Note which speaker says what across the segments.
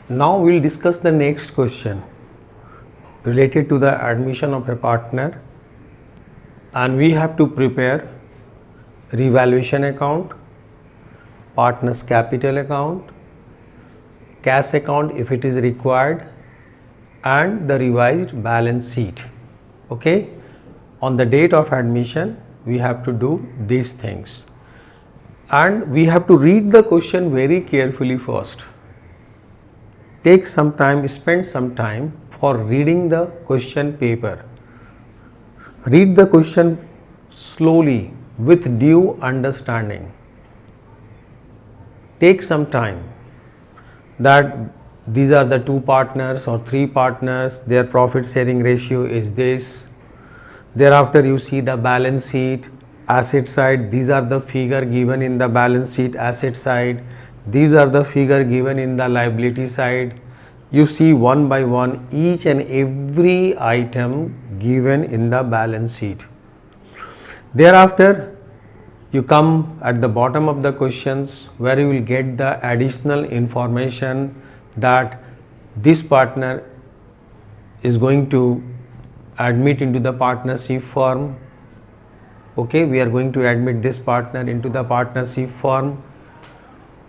Speaker 1: Now we'll discuss the next question related to the admission of a partner, and we have to prepare revaluation account, partner's capital account, cash account if it is required, and the revised balance sheet. Okay, on the date of admission we have to do these things, and we have to read the question very carefully first. Take some time, spend some time for reading the question paper. Read the question slowly with due understanding. Take some time that these are the two partners or three partners, their profit sharing ratio is this. Thereafter you see the balance sheet, asset side, these are the figure given in the balance sheet asset side, these are the figure given in the liability side. You see one by one each and every item given in the balance sheet. Thereafter you come at the bottom of the questions where you will get the additional information that this partner is going to admit into the partnership firm. Okay, we are going to admit this partner into the partnership firm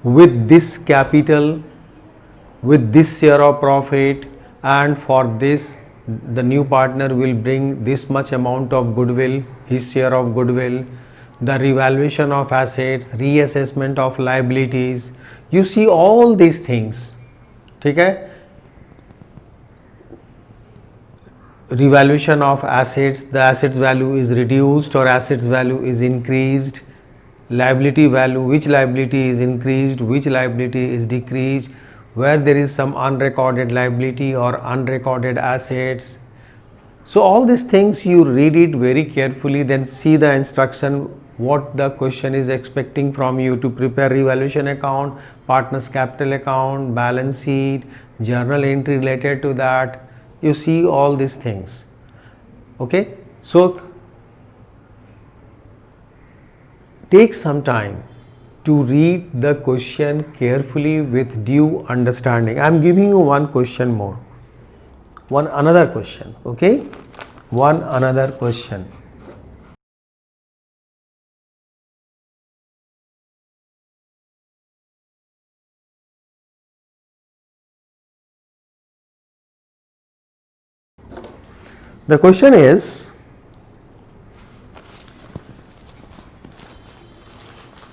Speaker 1: with this capital, with this share of profit, and for this the new partner will bring this much amount of goodwill, his share of goodwill, the revaluation of assets, reassessment of liabilities. You see all these things. ठीक है, revaluation of assets, the assets value is reduced or assets value is increased, liability value, which liability is increased, which liability is decreased, where there is some unrecorded liability or unrecorded assets. So all these things you read it very carefully, then see the instruction what the question is expecting from you to prepare revaluation account, partner's capital account, balance sheet, journal entry related to that. You see all these things. Okay, so take some time to read the question carefully with due understanding. I am giving you one question more, another question. Okay, another question. The question is,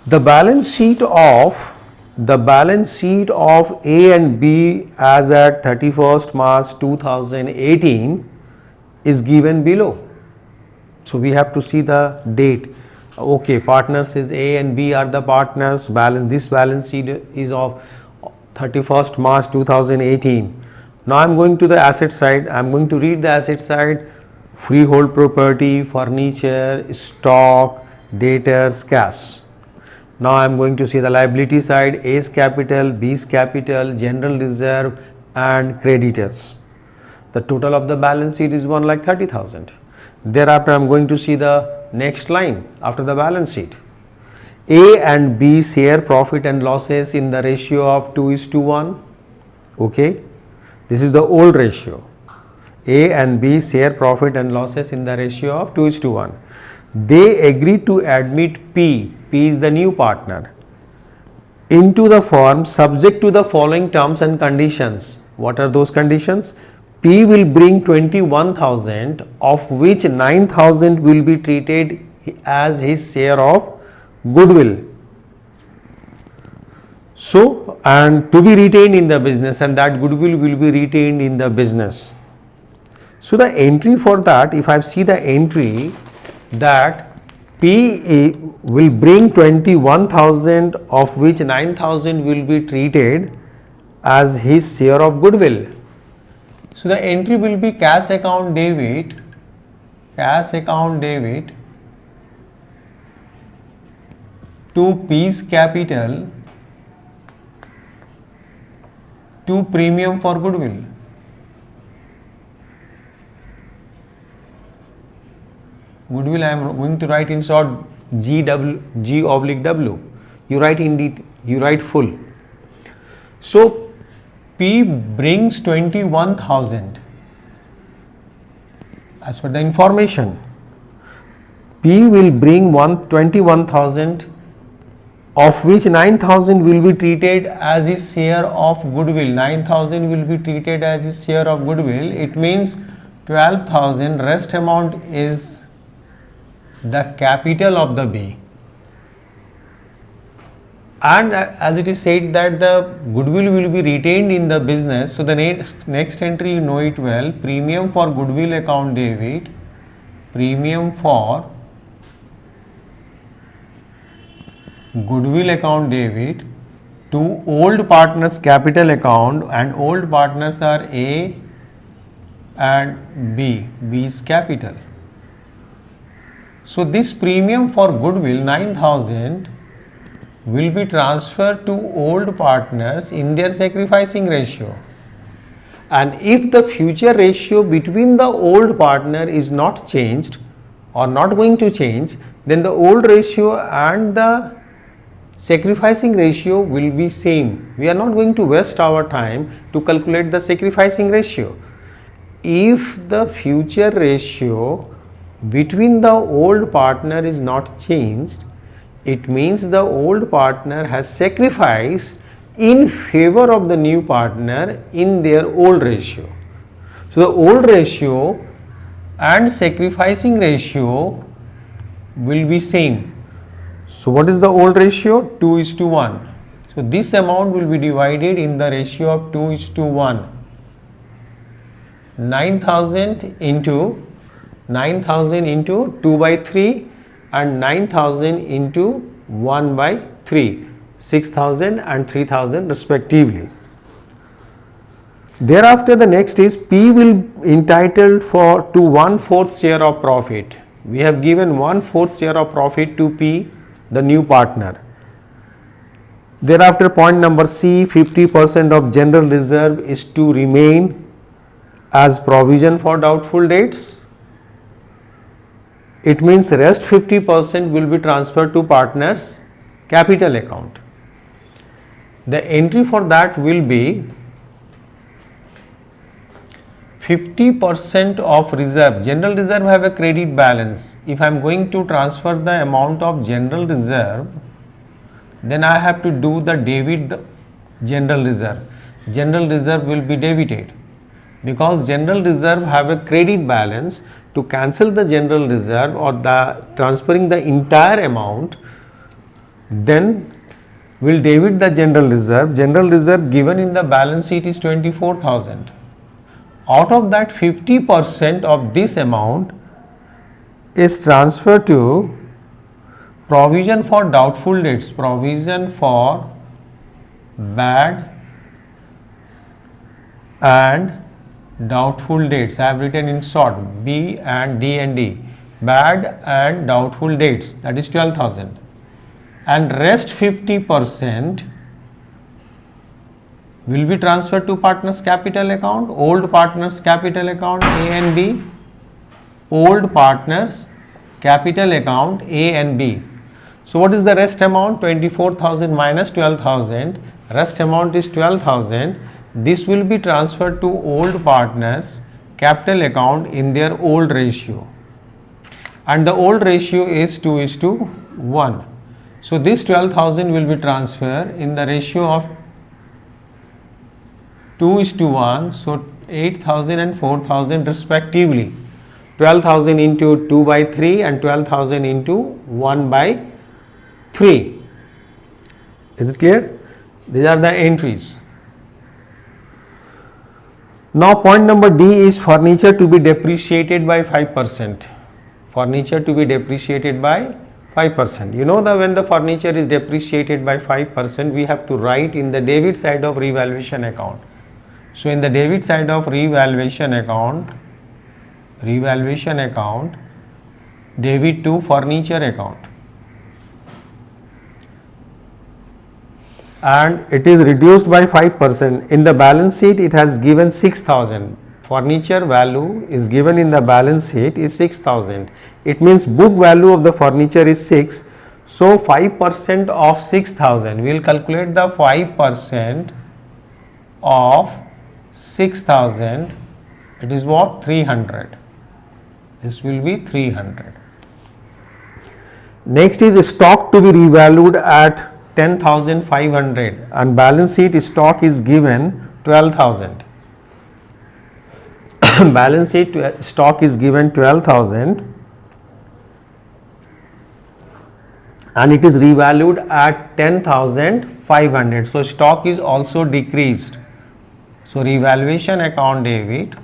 Speaker 1: the balance sheet of A and B as at 31st March 2018 is given below. So we have to see the date. Okay, partners is A and B are the partners. This balance sheet is of 31st March 2018. Now I am going to the asset side. I am going to read the asset side: freehold property, furniture, stock, debtors, cash. Now I am going to see the liability side: A's capital, B's capital, general reserve, and creditors. The total of the balance sheet is 1,30,000. Thereafter I am going to see the next line after the balance sheet. A and B share profit and losses in the ratio of 2:1. Okay, this is the old ratio. A and B share profit and losses in the ratio of 2:1. They agree to admit P is the new partner, into the firm subject to the following terms and conditions. What are those conditions? P will bring 21,000, of which 9,000 will be treated as his share of goodwill. So, and to be retained in the business, and that goodwill will be retained in the business. So the entry for that, if I see the entry that P will bring 21,000, of which 9,000 will be treated as his share of goodwill. So the entry will be cash account debit to P's capital to premium for goodwill. Goodwill I am going to write in short G/W. You write full. So P brings 21,000 as per the information. P will bring 21,000, of which 9,000 will be treated as his share of goodwill. 9,000 will be treated as his share of goodwill. It means 12,000 rest amount is the capital of the B. And as it is said that the goodwill will be retained in the business, so the next entry, you know it well, premium for goodwill account debit, premium for goodwill account debit to old partners capital account, and old partners are A and B, B's capital. So this premium for goodwill 9,000 will be transferred to old partners in their sacrificing ratio. And if the future ratio between the old partner is not changed or not going to change, then the old ratio and the sacrificing ratio will be same. We are not going to waste our time to calculate the sacrificing ratio. If the future ratio between the old partner is not changed, it means the old partner has sacrificed in favor of the new partner in their old ratio. So the old ratio and sacrificing ratio will be same. So what is the old ratio? 2:1. So this amount will be divided in the ratio of 2:1. 9,000 into 2/3 and 9,000 into 1/3, 6,000 and 3,000 respectively. Thereafter the next is P will entitled to 1/4 share of profit. We have given 1/4 share of profit to P, the new partner. Thereafter point number C, 50% of general reserve is to remain as provision for doubtful debts. It means rest 50% will be transferred to partners capital account. The entry for that will be 50% of reserve. General reserve have a credit balance. If I am going to transfer the amount of general reserve, then I have to do the debit the general reserve. General reserve will be debited because general reserve have a credit balance. To cancel the general reserve or the transferring the entire amount, then we'll debit the general reserve. General reserve given in the balance sheet is 24,000. Out of that, 50% of this amount is transferred to provision for doubtful debts, provision for bad and doubtful debts. I have written in short B and D, bad and doubtful debts, that is 12,000, and rest 50% will be transferred to partners capital account, old partners capital account A and B, old partners capital account A and B. So what is the rest amount? 24,000 minus 12,000, rest amount is 12,000. This will be transferred to old partners capital account in their old ratio, and the old ratio is 2:1. So this 12,000 will be transferred in the ratio of 2:1, so 8,000 and 4,000 respectively. 12,000 into 2/3 and 12,000 into 1/3. Is it clear? These are the entries. Now point number D is furniture to be depreciated by 5%. Furniture to be depreciated by 5%. You know that when the furniture is depreciated by 5%, we have to write in the debit side of revaluation account. So in the debit side of revaluation account, debit to furniture account. And it is reduced by 5%. In the balance sheet, it has given 6,000. Furniture value is given in the balance sheet is 6,000. It means book value of the furniture is 6. So 5% of 6,000. We will calculate the 5% of 6,000, it is what? 300. This will be 300. Next is stock to be revalued at 10,500 and balance sheet stock is given 12,000. Balance sheet stock is given 12,000 and it is revalued at 10,500. So stock is also decreased. So revaluation account debit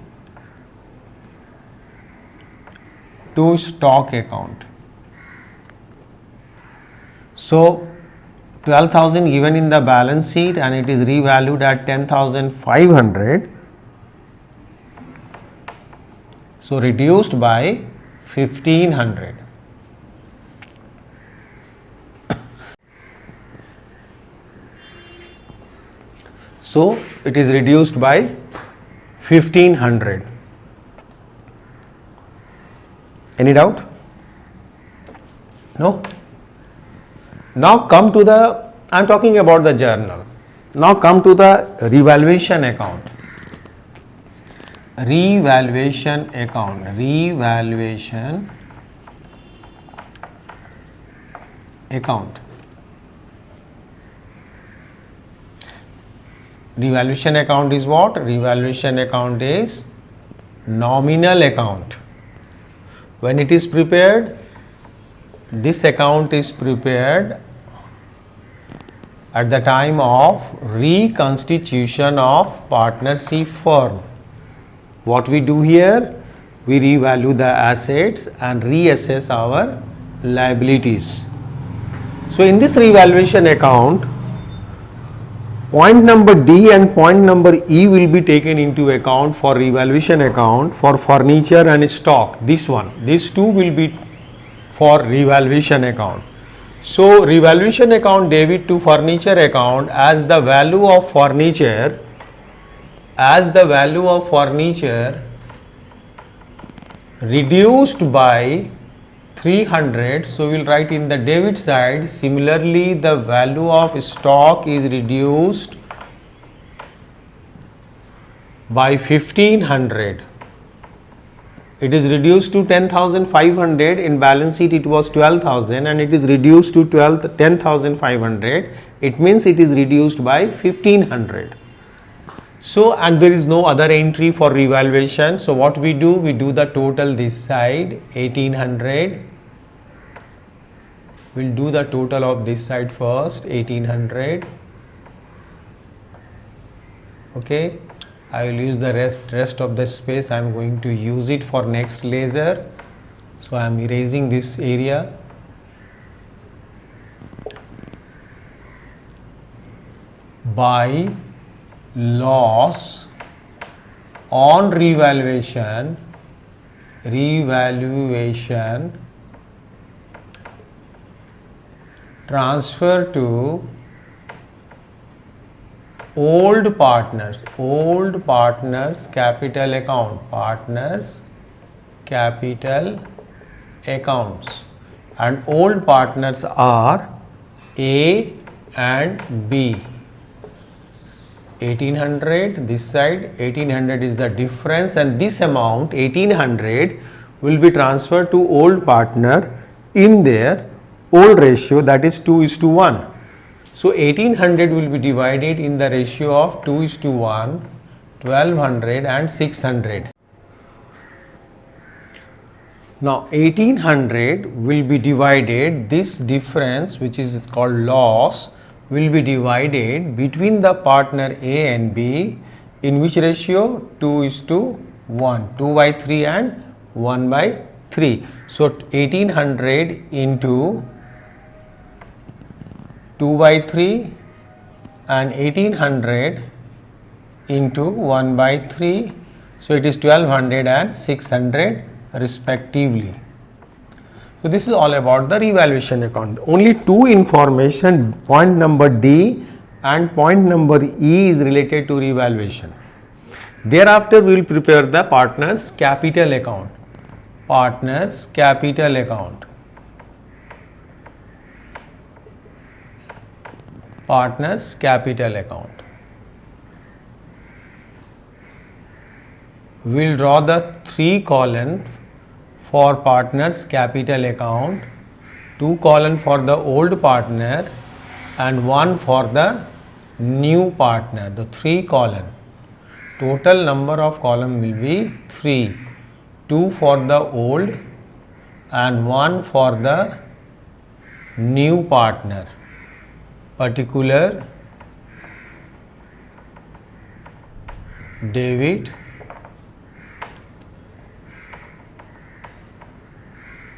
Speaker 1: to stock account. So 12,000 given in the balance sheet and it is revalued at 10,500. So reduced by 1,500. So it is reduced by 1,500. Any doubt? No? Now come to the, I am talking about the journal. Now come to the revaluation account. Revaluation account. Revaluation account. Revaluation account is what? Revaluation account is nominal account. When it is prepared, this account is prepared at the time of reconstitution of partnership firm. What we do here? We revalue the assets and reassess our liabilities. So in this revaluation account, point number D and point number E will be taken into account for revaluation account for furniture and stock. This one, these two will be for revaluation account. So revaluation account debit to furniture account as the value of furniture, reduced by 300. So we will write in the debit side. Similarly, the value of stock is reduced by 1,500. It is reduced to 10,500. In balance sheet it was 12,000 and it is reduced to 10,500. It means it is reduced by 1,500. So, and there is no other entry for revaluation. So what we do? We do the total this side, 1,800. We'll do the total of this side first, 1,800. Okay. I will use the rest of the space. I am going to use it for next laser. So I am erasing this area. By loss on revaluation transfer to old partners capital account, accounts, and old partners are A and B. 1,800 this side, 1,800 is the difference, and this amount 1,800 will be transferred to old partner in their old ratio, that is 2:1. So 1,800 will be divided in the ratio of 2:1, 1,200 and 600. Now 1,800 will be divided, this difference which is called loss will be divided between the partner A and B in which ratio? 2:1, 2/3 and 1/3. So 1,800 into 2/3 and 1,800 into 1/3. So it is 1,200 and 600 respectively. So this is all about the revaluation account. Only two information, point number D and point number E is related to revaluation. Thereafter we will prepare the partners capital account. Partners capital account. Partners capital account. we'll draw the 3 column for partners capital account, 2 column for the old partner and 1 for the new partner, the 3 column. Total number of column will be 3, 2 for the old and 1 for the new partner. Particular debit,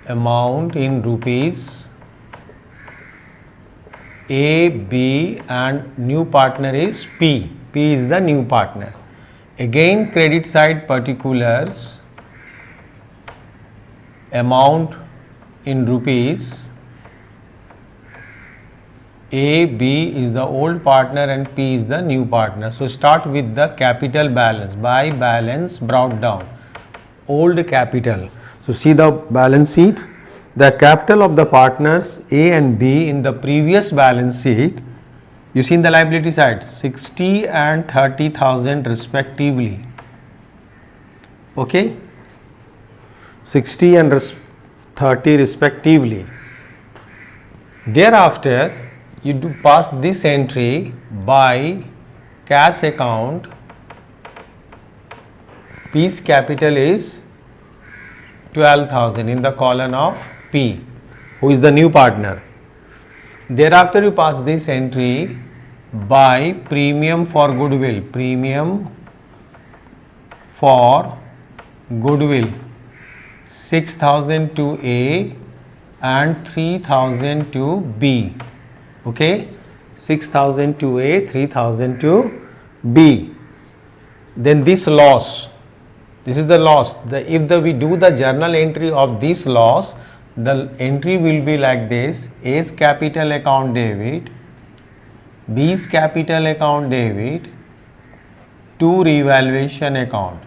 Speaker 1: amount in rupees, A, B and new partner is P. P is the new partner. Again credit side particulars, amount in rupees, A, B is the old partner and P is the new partner. So start with the capital balance, by balance brought down, old capital. So see the balance sheet, the capital of the partners A and B in the previous balance sheet, you see in the liability side 60 and 30,000 respectively. Okay, 60 and 30 respectively. Thereafter you do pass this entry by cash account, P's capital is 12,000 in the column of P, who is the new partner. Thereafter you pass this entry by premium for goodwill, premium for goodwill 6,000 to A and 3,000 to B. Okay, 6,000 to A, 3,000 to B. Then this loss, this is the loss. If we do the journal entry of this loss, the entry will be like this: A's capital account debit, B's capital account debit to revaluation account.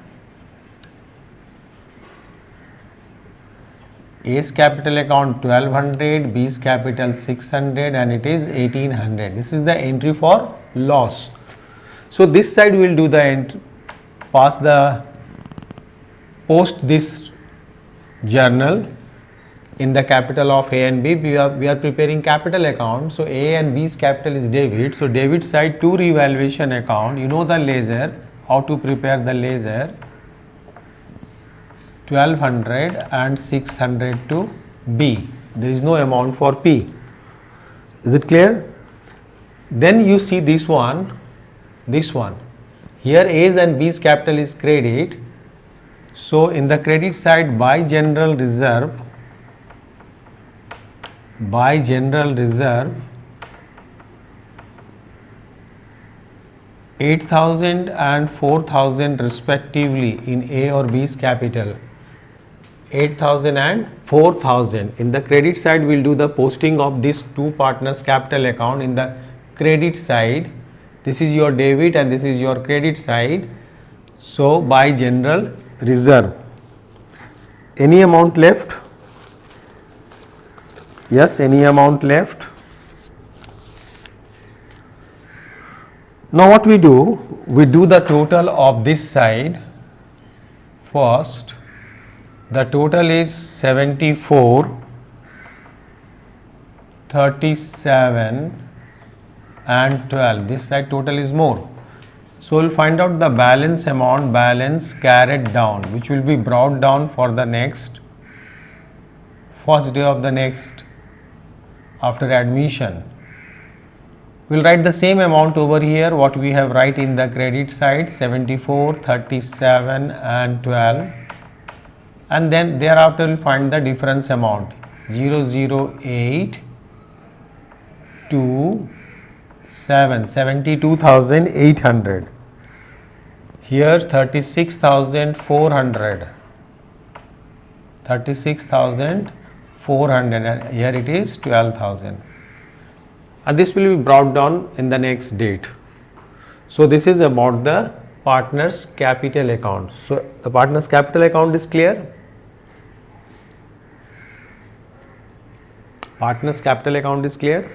Speaker 1: A's capital account 1200, B's capital 600 and it is 1800. This is the entry for loss. So this side we will do the entry, post this journal in the capital of A and B. We are preparing capital account. So A and B's capital is debit. So debit side to revaluation account. You know the ledger, how to prepare the ledger. 1200 and 600 to B. There is no amount for P. Is it clear? Then you see this one. Here A's and B's capital is credit. So in the credit side, by general reserve 8,000 and 4,000 respectively in A or B's capital. 8,000 and 4,000. In the credit side, we will do the posting of these two partners capital account in the credit side. This is your debit and this is your credit side. So by general reserve. Any amount left? Yes, any amount left? Now what we do? We do the total of this side first. The total is 74, 37 and 12. This side total is more. So we'll find out the balance amount, balance carried down, which will be brought down for the next first day of the next after admission. We'll write the same amount over here what we have write in the credit side, 74, 37 and 12, and then thereafter we'll find the difference amount 008 to 72,800. Here 36,400, 36,400 and here it is 12,000. And this will be brought down in the next date. So this is about the partners capital account. So the partners capital account is clear. Partners capital account is clear,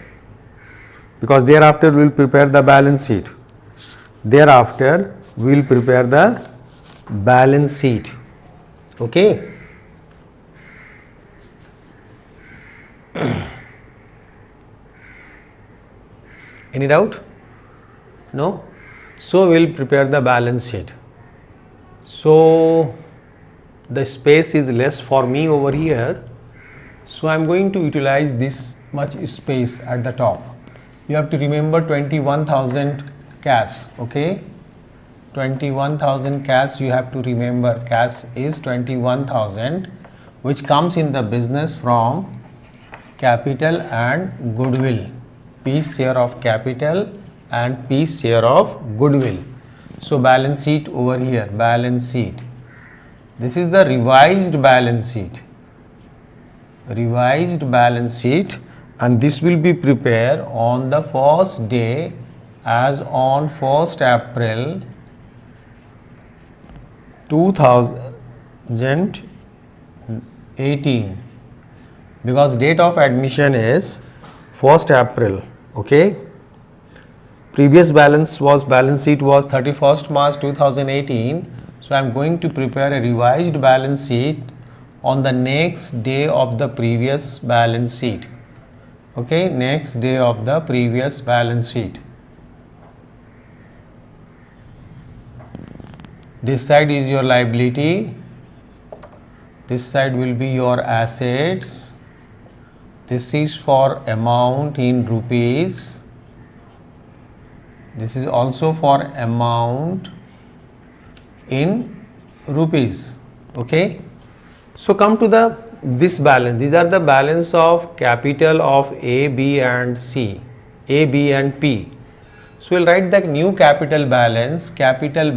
Speaker 1: because thereafter we will prepare the balance sheet. Thereafter we will prepare the balance sheet. Okay. Any doubt? No? So we'll prepare the balance sheet. So the space is less for me over here. So I'm going to utilize this much space at the top. You have to remember 21,000 cash. Okay. 21,000 cash you have to remember. Cash is 21,000, which comes in the business from capital and goodwill. P share of capital and P share of goodwill. So balance sheet over here, balance sheet. This is the revised balance sheet. Revised balance sheet, and this will be prepared on the first day as on 1st April 2018, because date of admission is 1st April. Okay. Previous balance sheet was 31st March 2018. So I am going to prepare a revised balance sheet on the next day of the previous balance sheet. Okay, next day of the previous balance sheet. This side is your liability, this side will be your assets. This is for amount in rupees, this is also for amount in rupees. Okay. So come to this balance. These are the balance of capital of A, B and C, A, B and P. So we'll write the new capital balance, capital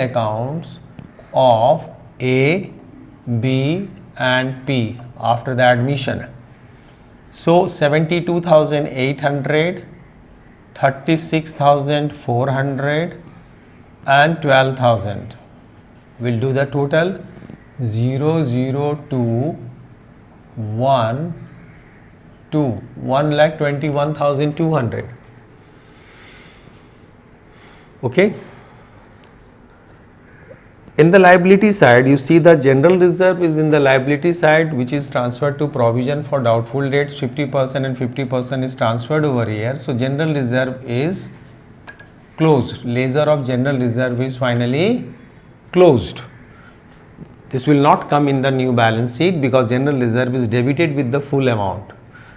Speaker 1: accounts of A, B and P after the admission. So 72,800, 36,400 and 12,000. We'll do the total 0, 0, 2, 1, 2, 1,21,200. Okay. In the liability side, you see the general reserve is in the liability side, which is transferred to provision for doubtful debts. 50% and 50% is transferred over here. So general reserve is closed. Ledger of general reserve is finally closed. This will not come in the new balance sheet because general reserve is debited with the full amount.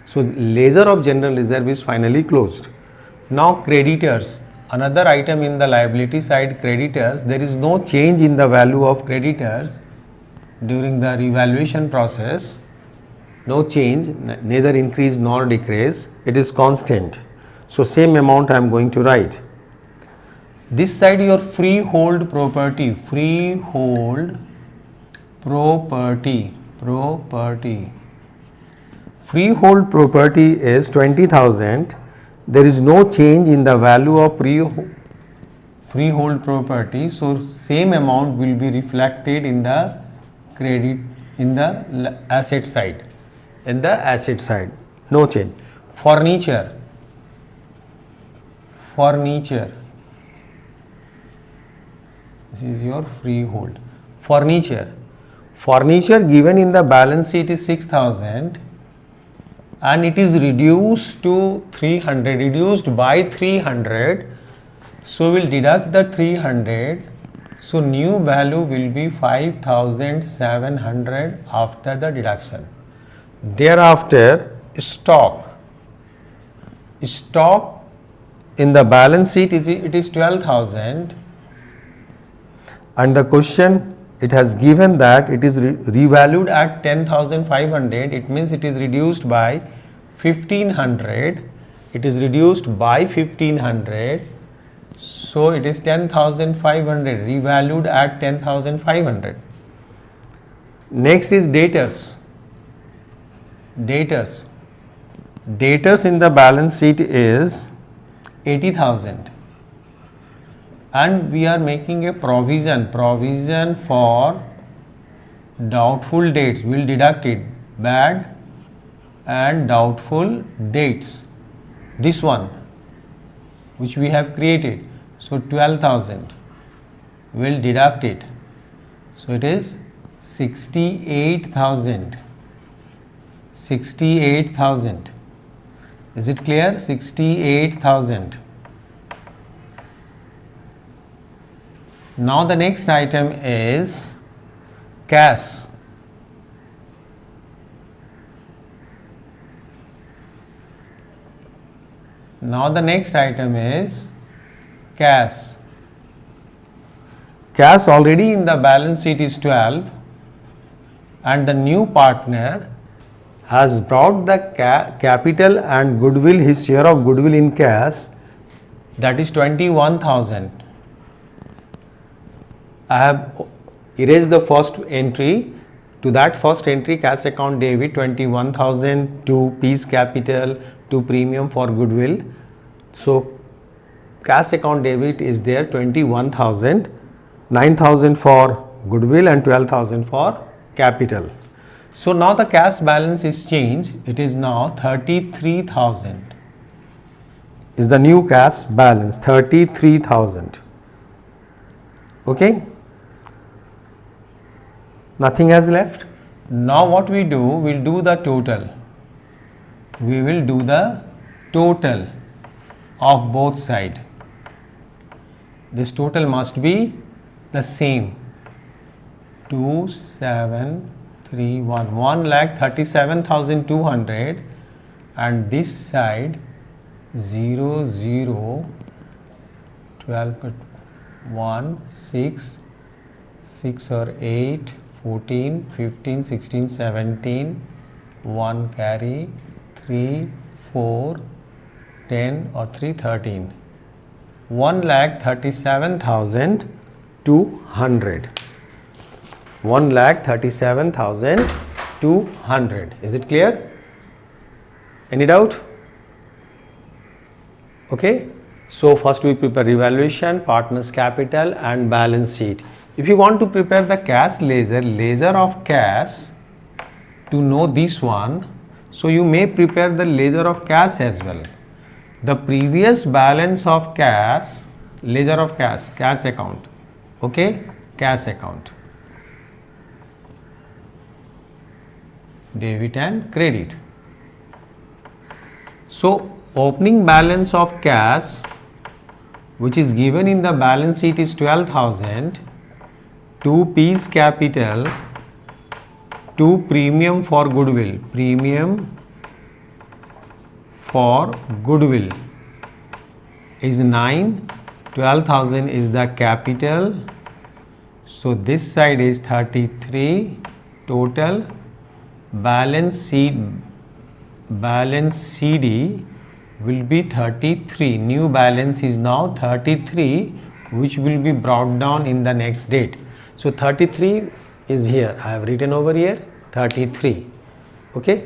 Speaker 1: So ledger of general reserve is finally closed. Now creditors. Another item in the liability side, creditors. There is no change in the value of creditors during the revaluation process. No change, neither increase nor decrease. It is constant. So same amount I am going to write. This side your freehold property, freehold property. Freehold property is 20,000. There is no change in the value of freehold property. So same amount will be reflected in the credit, in the asset side. In the asset side, no change. Furniture. This is your freehold. Furniture given in the balance sheet is 6,000 and it is reduced to 300, reduced by 300. So we'll deduct the 300. So new value will be 5,700 after the deduction. Thereafter, stock in the balance sheet it is 12,000, and the question it has given that it is revalued at 10,500. It means it is reduced by 1,500. It is reduced by 1,500. So it is 10,500, revalued at 10,500. Next is debtors. Debtors in the balance sheet is 80,000. And we are making a provision for doubtful dates. We will deduct it, bad and doubtful dates. This one which we have created. So 12,000. will deduct it. So it is 68,000. 68,000. Is it clear? 68,000. Now the next item is cash. Now the next item is cash. Cash already in the balance sheet is 12, and the new partner has brought the capital and goodwill, his share of goodwill in cash, that is 21,000. I have erased the first entry. To that first entry, cash account debit 21,000 to piece capital to premium for goodwill. So cash account debit is there 21,000, 9,000 for goodwill and 12,000 for capital. So now the cash balance is changed. It is now 33,000. Is the new cash balance 33,000. Okay. Nothing has left. Now what we do, we'll do the total. We will do the total of both sides. This total must be the same. 2731, 1,37,200, and this side 0 0 12 1 6 6 or 8 14 15 16 17 1 carry 3 4 10 or 3 13, 1,37,200. 1,37,200. Is it clear? Any doubt? Okay. So first we prepare revaluation, partners capital and balance sheet. If you want to prepare the cash ledger of cash, to know this one, so you may prepare the ledger of cash as well. The previous balance of cash, ledger of cash account. Okay, cash account. Debit and credit. So opening balance of cash, which is given in the balance sheet, is 12,000. To piece capital, to premium for goodwill. Premium for goodwill is 9. 12,000 is the capital. So this side is 33 total. Balance CD will be 33. New balance is now 33, which will be brought down in the next date. So 33 is here. I have written over here 33. Okay.